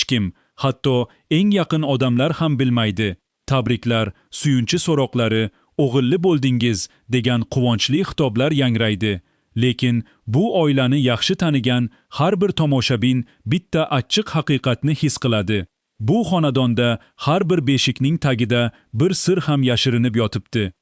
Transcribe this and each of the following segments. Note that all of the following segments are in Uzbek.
kim, hatto eng yaqin odamlar ham bilmaydi. Tabriklar, suyunchi so'roqlari, o'g'illi bo'ldingiz degan quvonchli xitoblar yangraydi. Lekin bu oilani yaxshi tanigan har bir tomoshabin bitta achchiq haqiqatni his qiladi. Bu xonadonda har bir beshikning tagida bir sir ham yashirinib yotibdi.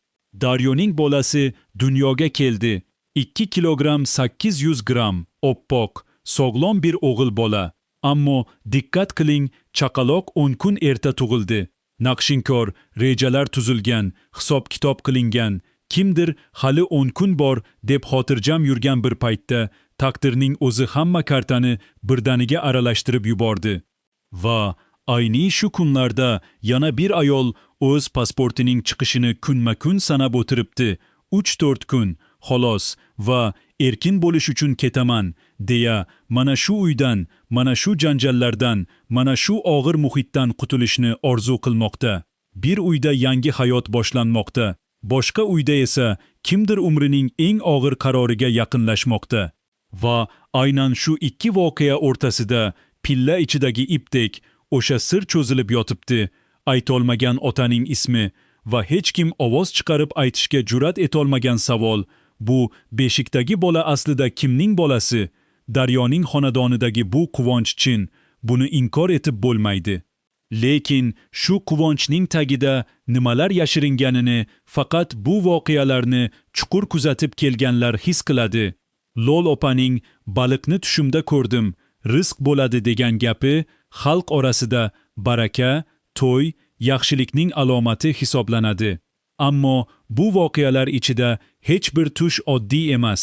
Daryoning bolasi dunyoga keldi. 2 kilogramm 800 gram, oppoq, sog'lom bir o'g'il bola. Ammo diqqat qiling, chaqaloq 10 kun erta tug'ildi. Naqshinkor, rejalar tuzilgan, hisob-kitob qilingan, kimdir hali 10 kun bor deb xotirjam yurgan bir paytda taqdirning o'zi hamma kartani birdaniga aralashtirib yubordi. Va ayni shu kunlarda yana bir ayol o'z pasportining chiqishini kunma-kun sanab o'tiribdi. 3-4 kun, xolos, va erkin bo'lish uchun ketaman, deya mana shu uydan, mana shu janjallardan, mana shu og'ir muhitdan qutulishni orzu qilmoqda. Bir uyda yangi hayot boshlanmoqda. Boshqa uyda esa kimdir umrining eng og'ir qaroriga yaqinlashmoqda. Va aynan shu ikki voqea o'rtasida pilla ichidagi ipdek o'sha sir cho'zilib yotibdi. Aytolmagan otaning ismi va hech kim ovoz chiqarib aytishga jur'at etolmagan savol: bu beshikdagi bola aslida kimning bolasi? Daryoning xonadonidagi bu quvonch chin, buni inkor etib bo'lmaydi. Lekin shu quvonchning tagida nimalar yashiringanini faqat bu voqealarni chuqur kuzatib kelganlar his qiladi. Lol opaning baliqni tushimda ko'rdim, rizq bo'ladi degan gapi xalq orasida baraka, to'y, yaxshilikning alomati hisoblanadi. Ammo bu voqealar ichida hech bir tush oddiy emas.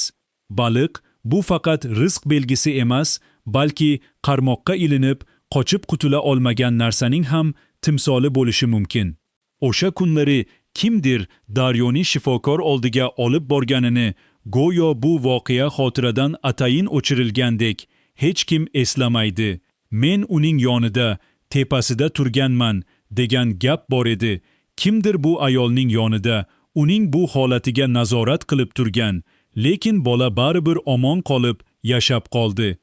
Baliq bu faqat rizq belgisi emas, balki qarmoqqa ilinib qochib qutula olmagan narsaning ham timsoli bo'lishi mumkin. O'sha kunlari kimdir Daryoni shifokor oldiga olib borganini, go'yo bu voqea xotiradan atayin o'chirilgandek hech kim eslamaydi. Men uning yonida, tepasida turganman degan gap bor edi. Kimdir bu ayolning yonida, uning bu holatiga nazorat qilib turgan, lekin bola baribir omon qolib, yashab qoldi.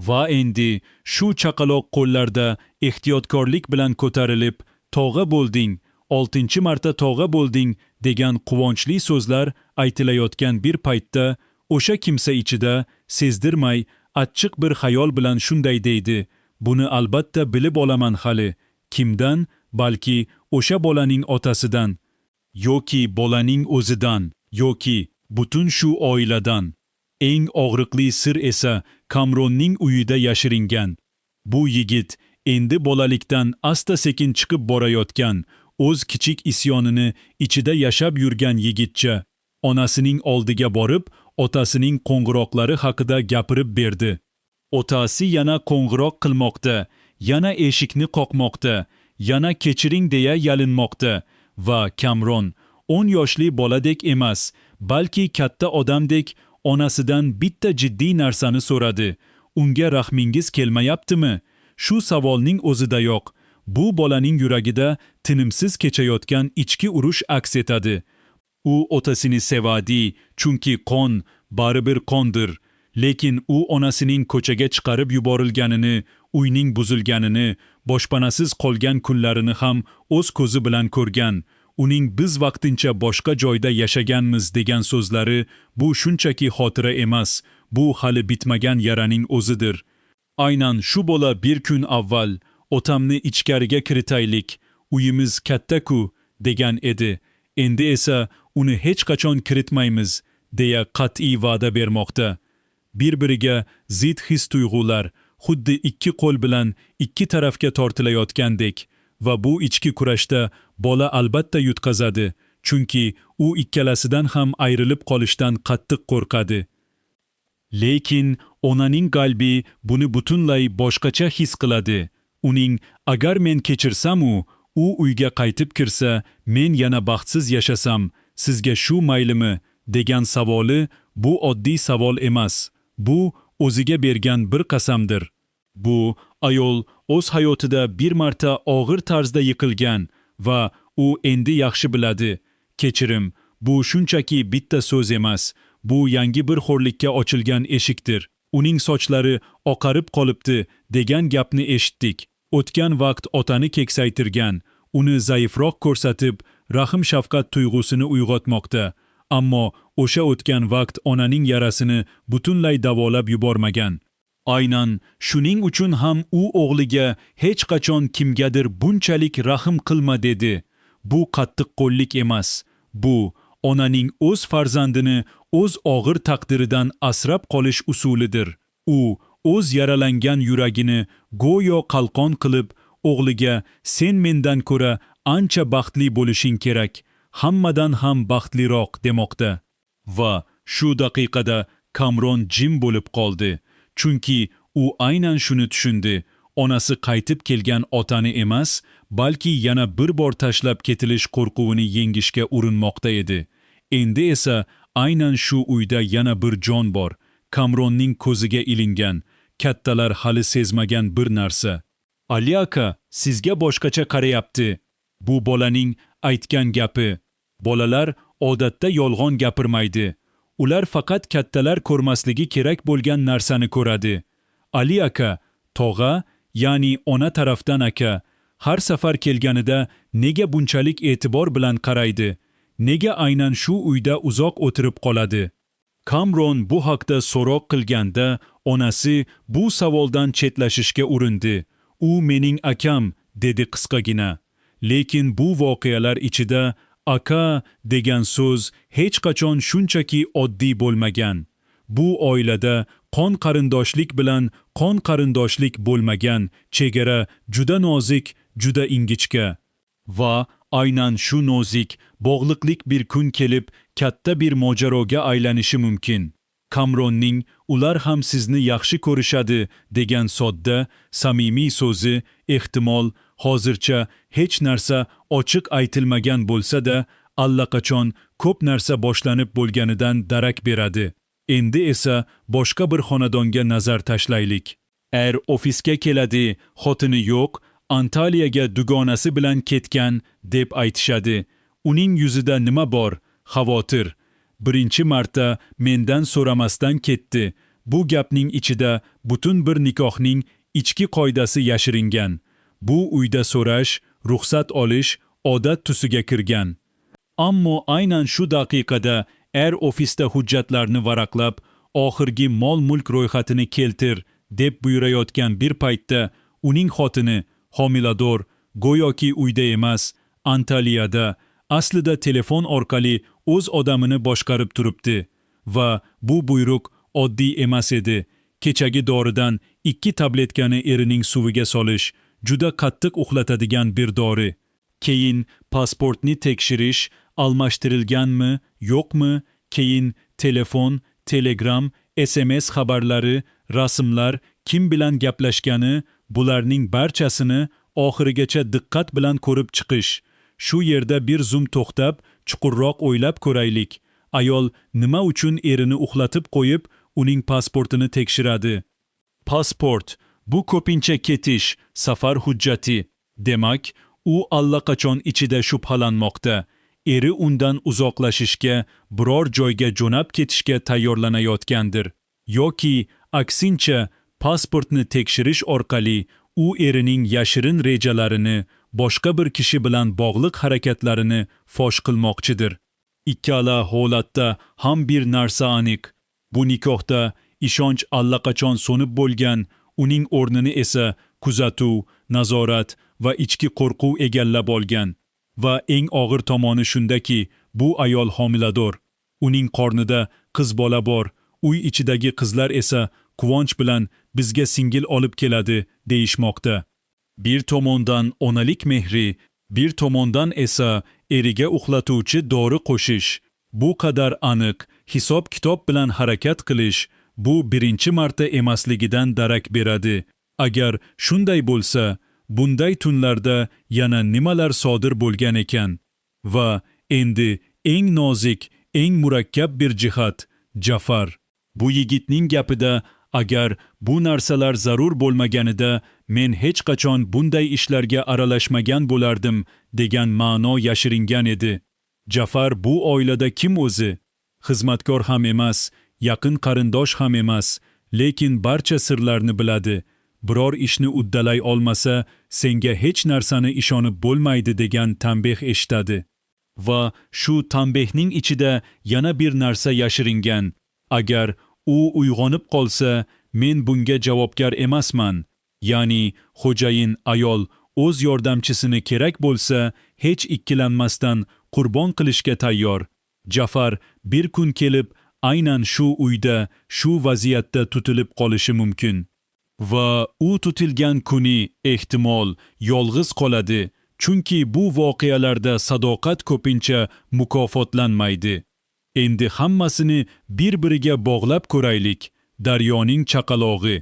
Va endi shu chaqaloq qo'llarda ehtiyotkorlik bilan ko'tarilib, tog'a bo'lding, 6-marta tog'a bo'lding degan quvonchli so'zlar aytilayotgan bir paytda o'sha kimsa ichida sezdirmay achchiq bir xayol bilan shunday deydi: buni albatta bilib olaman hali. Kimdan? Balki o'sha bolaning otasidan, yoki bolaning o'zidan, yoki butun shu oiladan. Eng og'riqli sir esa Kamronning uyida yashiringan. Bu yigit endi bolalikdan asta-sekin chiqib borayotgan, o'z kichik isyonini ichida yashab yurgan yigitcha onasining oldiga borib, otasining qo'ng'iroqlari haqida gapirib berdi. Otasi yana qo'ng'iroq qilmoqda, yana eshikni qoqmoqda, yana kechiring deya yalinmoqda va Kamron 10 yoshli boladek emas, balki katta odamdek onasidan bitta jiddiy narsani so'radi. Unga rahmingiz kelmayaptimi? Shu savolning o'zidayoq bu bolaning yuragida tinimsiz kechayotgan ichki urush aks etadi. U otasini sevadi, chunki qon baribir qondir. Lekin u onasining ko'chaga chiqarib yuborilganini, uyning buzilganini, boshpanasiz qolgan kunlarini ham o'z ko'zi bilan ko'rgan. Uning biz vaqtincha boshqa joyda yashaganmiz degan so'zlari bu shunchaki xotira emas, bu hali bitmagan yaraning o'zidir. Aynan shu bola bir kun avval otamni ichkariga kiritaylik, uyimiz katta-ku degan edi. Endi esa uni hech qachon kiritmaymiz deya qat'iy va'da bermoqda. Bir-biriga zid his-tuyg'ular xuddi ikki qo'l bilan ikki tarafga tortilayotgandek. Va bu ichki kurashda bola albatta yutqazadi, chunki u ikkalasidan ham ayrilib qolishdan qattiq qo'rqadi. Lekin onaning qalbi buni butunlay boshqacha his qiladi. Uning agar men kechirsam-u, u uyga qaytib kirsa, men yana baxtsiz yashasam, sizga shu maylimi degan savoli bu oddiy savol emas. Bu o'ziga bergan bir qasamdir. Bu ayol o'z hayotida bir marta og'ir tarzda yiqilgan va u endi yaxshi biladi. Kechirim, bu shunchaki bitta so'z emas, bu yangi bir xo'rlikka ochilgan eshikdir. Uning sochlari oqarib qolibdi degan gapni eshitdik. O'tgan vaqt otani keksaytirgan, uni zaifroq ko'rsatib, rahm-shafqat tuyg'usini uyg'otmoqda. Ammo o'sha o'tgan vaqt onaning yarasini butunlay davolab yubormagan. Aynan shuning uchun ham u o'g'liga hech qachon kimgadir bunchalik rahm qilma dedi. Bu qattiqqo'llik emas. Bu onaning o'z farzandini o'z og'ir taqdiridan asrab qolish usulidir. U o'z yaralangan yuragini go'yo qalqon qilib o'g'liga sen mendan ko'ra ancha baxtli bo'lishing kerak, hammadan ham baxtliroq demoqda. Va shu daqiqada Kamron jim bo'lib qoldi. Chunki u aynan shuni tushundi. Onasi qaytib kelgan otani emas, balki yana bir bor tashlab ketilish qo'rquvini yengishga urinmoqda edi. Endi esa aynan shu uyda yana bir jon bor. Kamronning ko'ziga ilingan, kattalar hali sezmagan bir narsa. Ali aka, sizga boshqacha qarayapti. Bu bolaning aytgan gapi. Bolalar odatda yolg'on gapirmaydi. Ular faqat kattalar ko'rmasligi kerak bo'lgan narsani ko'radi. Ali aka, tog'a, ya'ni ona tarafdan aka, har safar kelganida nega bunchalik e'tibor bilan qaraydi? Nega aynan shu uyda uzoq o'tirib qoladi? Kamron bu haqda so'roq qilganda, onasi bu savoldan chetlashishga urindi. U mening akam, dedi qisqagina. Lekin bu voqealar ichida aka degan so'z hech qachon shunchaki oddiy bo'lmagan. Bu oilada qon qarindoshlik bilan qon qarindoshlik bo'lmagan chegara juda nozik, juda ingichka. Va aynan shu nozik bog'liqlik bir kun kelib katta bir mojaroga aylanishi mumkin. Kamronning ular ham sizni yaxshi ko'rishadi degan sodda, samimiy so'zi ehtimol hozircha hech narsa ochiq aytilmagan bo'lsa-da, allaqachon ko'p narsa boshlanib bo'lganidan darak beradi. Endi esa boshqa bir xonadonga nazar tashlaylik. Ofisga keladi, xotini yo'q, Antaliyaga dugonasi bilan ketgan deb aytishadi. Uning yuzida nima bor? Xavotir. Birinchi marta mendan so'ramasdan ketdi. Bu gapning ichida butun bir nikohning ichki qoidasi yashiringan. Bu uyda so'rash, ruxsat olish odat tusiga kirgan. Ammo aynan shu daqiqada ofisda hujjatlarni varaqlab, oxirgi mol-mulk ro'yxatini keltir deb buyurayotgan bir paytda uning xotini homilador, go'yoki uyda emas, Antaliyada, aslida telefon orqali o'z odamini boshqarib turibdi. Va bu buyruq oddiy emas edi. Kechagi doridan 2 tabletkani erining suviga solish, juda qattiq uxlatadigan bir dori. Keyin pasportni tekshirish, almashtirilganmi, yo'qmi, keyin telefon, telegram, SMS xabarlari, rasmlar, kim bilan gaplashgani, bularning barchasini oxirigacha diqqat bilan ko'rib chiqish. Shu yerda bir zum to'xtab, chuqurroq o'ylab ko'raylik. Ayol nima uchun erini uxlatib qo'yib, uning pasportini tekshiradi? Pasport, bu ko'pincha ketish, safar hujjati. Demak, u allaqachon ichida shubhalanmoqda. Eri undan uzoqlashishga, biror joyga jo'nab ketishga tayyorlanayotgandir. Yoki aksincha, pasportni tekshirish orqali u erining yashirin rejalarini, boshqa bir kishi bilan bog'liq harakatlarini fosh qilmoqchidir. Ikkala holatda ham bir narsa aniq. Bu nikohda ishonch allaqachon so'nib bo'lgan, uning o'rnini esa kuzatuv, nazorat va ichki qo'rquv egallab olgan. Va eng og'ir tomoni shundaki, bu ayol homilador. Uning qornida qiz bola bor. Uy ichidagi qizlar esa quvonch bilan bizga singil olib keladi deyishmoqda. Bir tomondan onalik mehri, bir tomondan esa eriga uxlatuvchi dori qo'shish. Bu qadar aniq, hisob-kitob bilan harakat qilish, bu birinchi marta emasligidan darak beradi. Agar shunday bo'lsa, bunday tunlarda yana nimalar sodir bo'lgan ekan? Va endi eng nozik, eng murakkab bir jihat, Jafar. Bu yigitning gapida agar bu narsalar zarur bo'lmaganida men hech qachon bunday ishlarga aralashmagan bo'lardim degan ma'no yashiringan edi. Jafar bu oilada kim o'zi? Xizmatkor ham emas, yaqin qarindosh ham emas, lekin barcha sirlarni biladi. biror ishni uddalay olmasa, senga hech narsani ishonib bo'lmaydi degan tanbeh eshitadi. Va shu tanbehning ichida yana bir narsa yashiringan. Agar u uyg'onib qolsa, men bunga javobgar emasman. Ya'ni xo'jayin ayol o'z yordamchisini kerak bo'lsa, hech ikkilanmasdan qurbon qilishga tayyor. Jafar bir kun kelib, aynan shu uyda, shu vaziyatda tutilib qolishi mumkin. Va u tutilgan kuni ehtimol yolg'iz qoladi, chunki bu voqealarda sadoqat ko'pincha mukofotlanmaydi. Endi hammasini bir-biriga bog'lab ko'raylik. Daryoning chaqalog'i.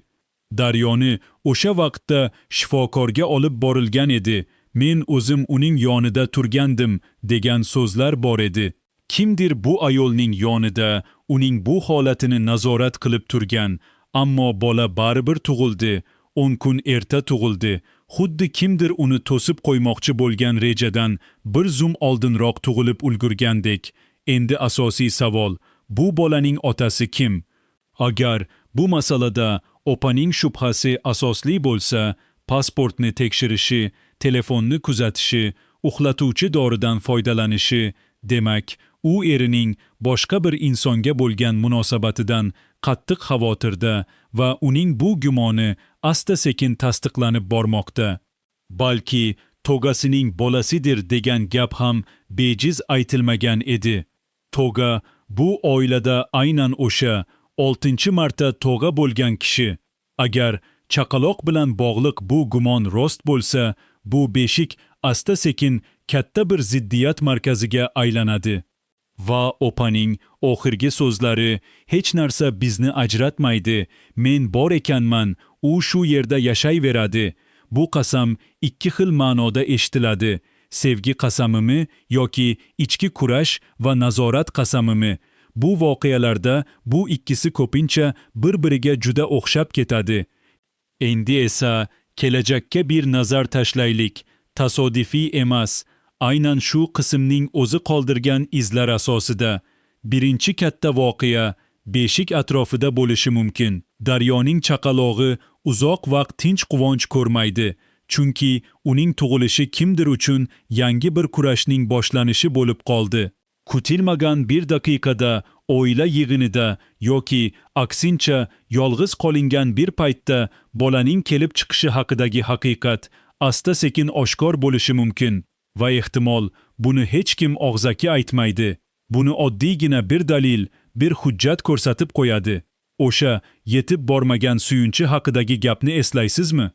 Daryoni o'sha vaqtda shifokorga olib borilgan edi. Men o'zim uning yonida turgandim degan so'zlar bor edi. Kimdir bu ayolning yonida uning bu holatini nazorat qilib turgan, ammo bola baribir tug'ildi. 10 kun erta tug'ildi. Xuddi kimdir uni to'sib qo'ymoqchi bo'lgan rejadan bir zum oldinroq tug'ilib ulgurgandek. Endi asosiy savol, bu bolaning otasi kim? Agar bu masalada opaning shubhasi asosli bo'lsa, pasportni tekshirishi, telefonni kuzatishi, uxlatuvchi doridan foydalanishi, demak, u erining boshqa bir insonga bo'lgan munosabatidan qattiq xavotirda va uning bu gumoni asta-sekin tasdiqlanib bormoqda. Balki tog'asining bolasidir degan gap ham bejiz aytilmagan edi. Tog'a bu oilada aynan o'sha 6-marta tog'a bo'lgan kishi. Agar chaqaloq bilan bog'liq bu gumon rost bo'lsa, bu beshik asta-sekin katta bir ziddiyat markaziga aylanadi. Va opaning oxirgi so'zlari, hech narsa bizni ajratmaydi, men bor ekanman, u shu yerda yashayveradi. Bu qasam ikki xil ma'noda eshitiladi. Sevgi qasamimi yoki ichki kurash va nazorat qasamimi? Bu voqealarda bu ikkisi ko'pincha bir-biriga juda o'xshab ketadi. Endi esa kelajakka bir nazar tashlaylik. Tasodifiy emas, aynan shu qismning o'zi qoldirgan izlar asosida. Birinchi katta voqea beshik atrofida bo'lishi mumkin. Daryoning chaqalog'i uzoq vaqt tinch quvonch ko'rmaydi. Chunki uning tug'ilishi kimdir uchun yangi bir kurashning boshlanishi bo'lib qoldi. Kutilmagan bir daqiqada, oila yig'inida yoki aksincha yolg'iz qolingan bir paytda bolaning kelib chiqishi haqidagi haqiqat asta-sekin oshkor bo'lishi mumkin. Va ehtimol buni hech kim og'zaki aytmaydi. Buni oddiygina bir dalil, bir hujjat ko'rsatib qo'yadi. O'sha yetib bormagan suyunchi haqidagi gapni eslaysizmi?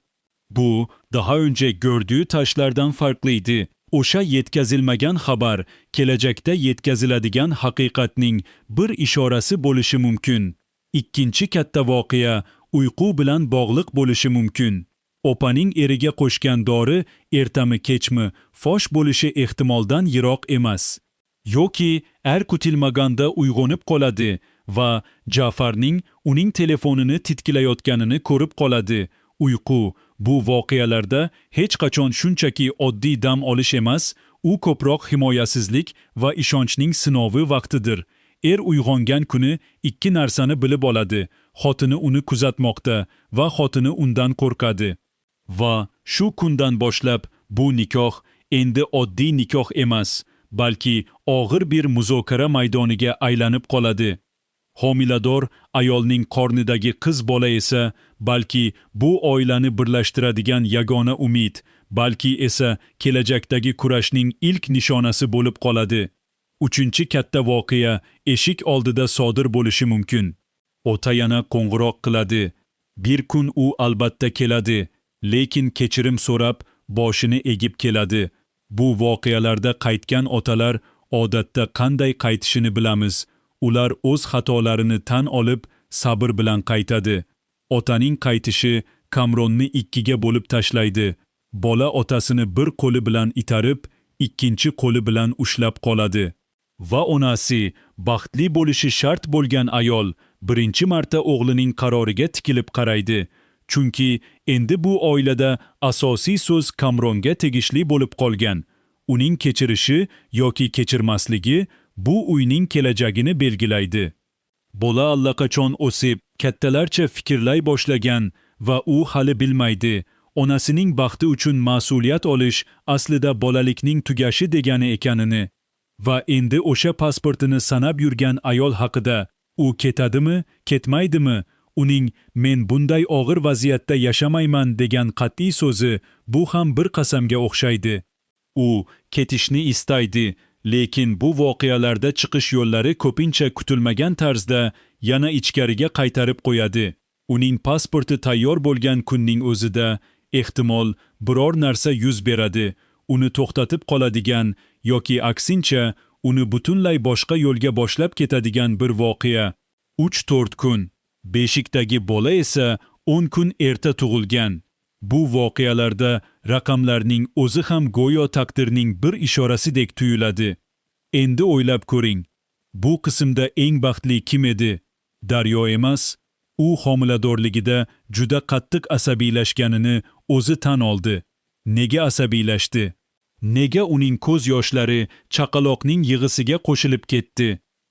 Bu daha önce gördüğü taşlardan farklıydı. O'sha yetkazilmagan xabar kelajakda yetkaziladigan haqiqatning bir ishorasi bo'lishi mumkin. Ikkinchi katta voqea uyqu bilan bog'liq bo'lishi mumkin. Opaning eriga qo'shgan dori ertami kechmi fosh bo'lishi ehtimoldan yiroq emas. Yoki kutilmaganda uyg'onib qoladi va Jafarning uning telefonini titkilayotganini ko'rib qoladi. Uyqu bu voqealarda hech qachon shunchaki oddiy dam olish emas, u ko'proq himoyasizlik va ishonchning sinovi vaqtidir. Uyg'ongan kuni ikki narsani bilib oladi. Xotini uni kuzatmoqda va xotini undan qo'rqadi. Va shu kundan boshlab bu nikoh endi oddiy nikoh emas, balki og'ir bir muzokara maydoniga aylanib qoladi. Homilador ayolning qornidagi qiz bola esa balki bu oilani birlashtiradigan yagona umid, balki esa kelajakdagi kurashning ilk nishonasi bo'lib qoladi. Uchinchi katta voqea eshik oldida sodir bo'lishi mumkin. Ota yana qo'ng'iroq qiladi. Bir kun u albatta keladi, lekin kechirim so'rab boshini egib keladi. Bu voqealarda qaytgan otalar odatda qanday qaytishini bilamiz. Ular o'z xatolarini tan olib, sabr bilan qaytadi. Otaning qaytishi Kamronni ikkiga bo'lib tashlaydi. Bola otasini bir qo'li bilan itarib, ikkinchi qo'li bilan ushlab qoladi. Va onasi, baxtli bo'lishi shart bo'lgan ayol, birinchi marta o'g'lining qaroriga tikilib qaraydi. Chunki endi bu oilada asosiy so'z Kamronga tegishli bo'lib qolgan. Uning kechirishi yoki kechirmasligi bu uyning kelajagini belgilaydi. Bola allaqachon o'sib, kattalarcha fikrlay boshlagan va u hali bilmaydi. Onasining baxti uchun mas'uliyat olish aslida bolalikning tugashi degani ekanini. Va endi o'sha pasportini sanab yurgan ayol haqida, u ketadimi, ketmaydimi? Uning "men bunday og'ir vaziyatda yashamayman" degan qat'iy so'zi bu ham bir qasamga o'xshaydi. U ketishni istaydi, lekin bu voqealarda chiqish yo'llari ko'pincha kutilmagan tarzda yana ichkariga qaytarib qo'yadi. Uning pasporti tayyor bo'lgan kunning o'zida ehtimol biror narsa yuz beradi, uni to'xtatib qoladigan yoki aksincha uni butunlay boshqa yo'lga boshlab ketadigan bir voqea. 3-4 kun. Beshikdagi bola esa 10 kun erta tug'ilgan. Bu voqealarda raqamlarning o'zi ham go'yo taqdirning bir ishorasidek tuyuladi. Endi o'ylab ko'ring. Bu qismda eng baxtli kim edi? Daryo emas. U homiladorligida juda qattiq asabiylashganini o'zi tan oldi. Nega asabiylashdi? Nega uning ko'z yoshlari chaqaloqning yig'isiga qo'shilib ketdi?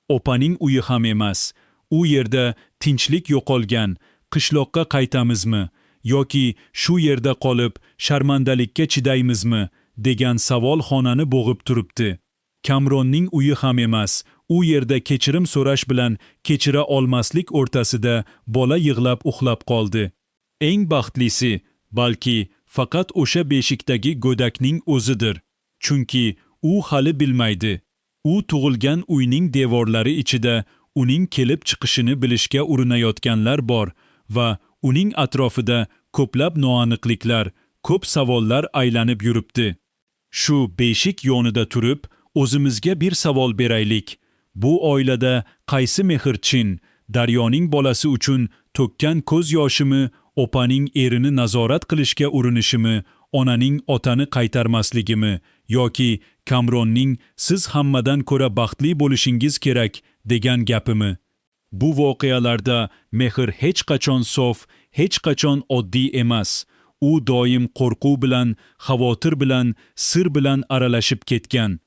Opaning uyi ham emas. U yerda tinchlik yo'qolgan. Qishloqqa qaytamizmi yoki shu yerda qolib sharmandalikka chidaymizmi degan savol xonani bo'g'ib turibdi. Kamronning uyi ham emas. U yerda kechirim so'rash bilan kechira olmaslik o'rtasida bola yig'lab uxlab qoldi. Eng baxtlisi balki faqat o'sha beshikdagi go'dakning o'zidir. Chunki u hali bilmaydi. U tug'ilgan uyning devorlari ichida uning kelib chiqishini bilishga urinayotganlar bor va uning atrofida ko'plab noaniqliklar, ko'p savollar aylanib yuribdi. Shu beshik yonida turib, o'zimizga bir savol beraylik. Bu oilada qaysi mehr chin, Daryoning bolasi uchun to'kkan ko'z yoshimi, opaning erini nazorat qilishga urinishimi, onaning otani qaytarmasligimi yoki Kamronning siz hammadan ko'ra baxtli bo'lishingiz kerak degan gapimi? Bu voqealarda mehr hech qachon sof, hech qachon oddiy emas. U doim qo'rquv bilan, xavotir bilan, sir bilan aralashib ketgan.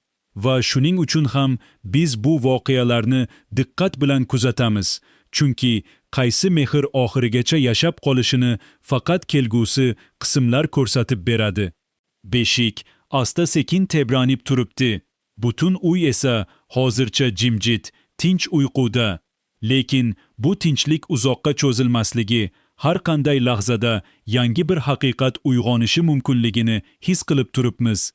Va shuning uchun ham biz bu voqealarni diqqat bilan kuzatamiz. Chunki qaysi mehr oxirigacha yashab qolishini faqat kelgusi qismlar ko'rsatib beradi. Beshik asta-sekin tebranib turibdi. Butun uy esa hozircha jimjit, tinch uyquda. Lekin bu tinchlik uzoqqa cho'zilmasligi, har qanday lahzada yangi bir haqiqat uyg'onishi mumkinligini his qilib turibmiz.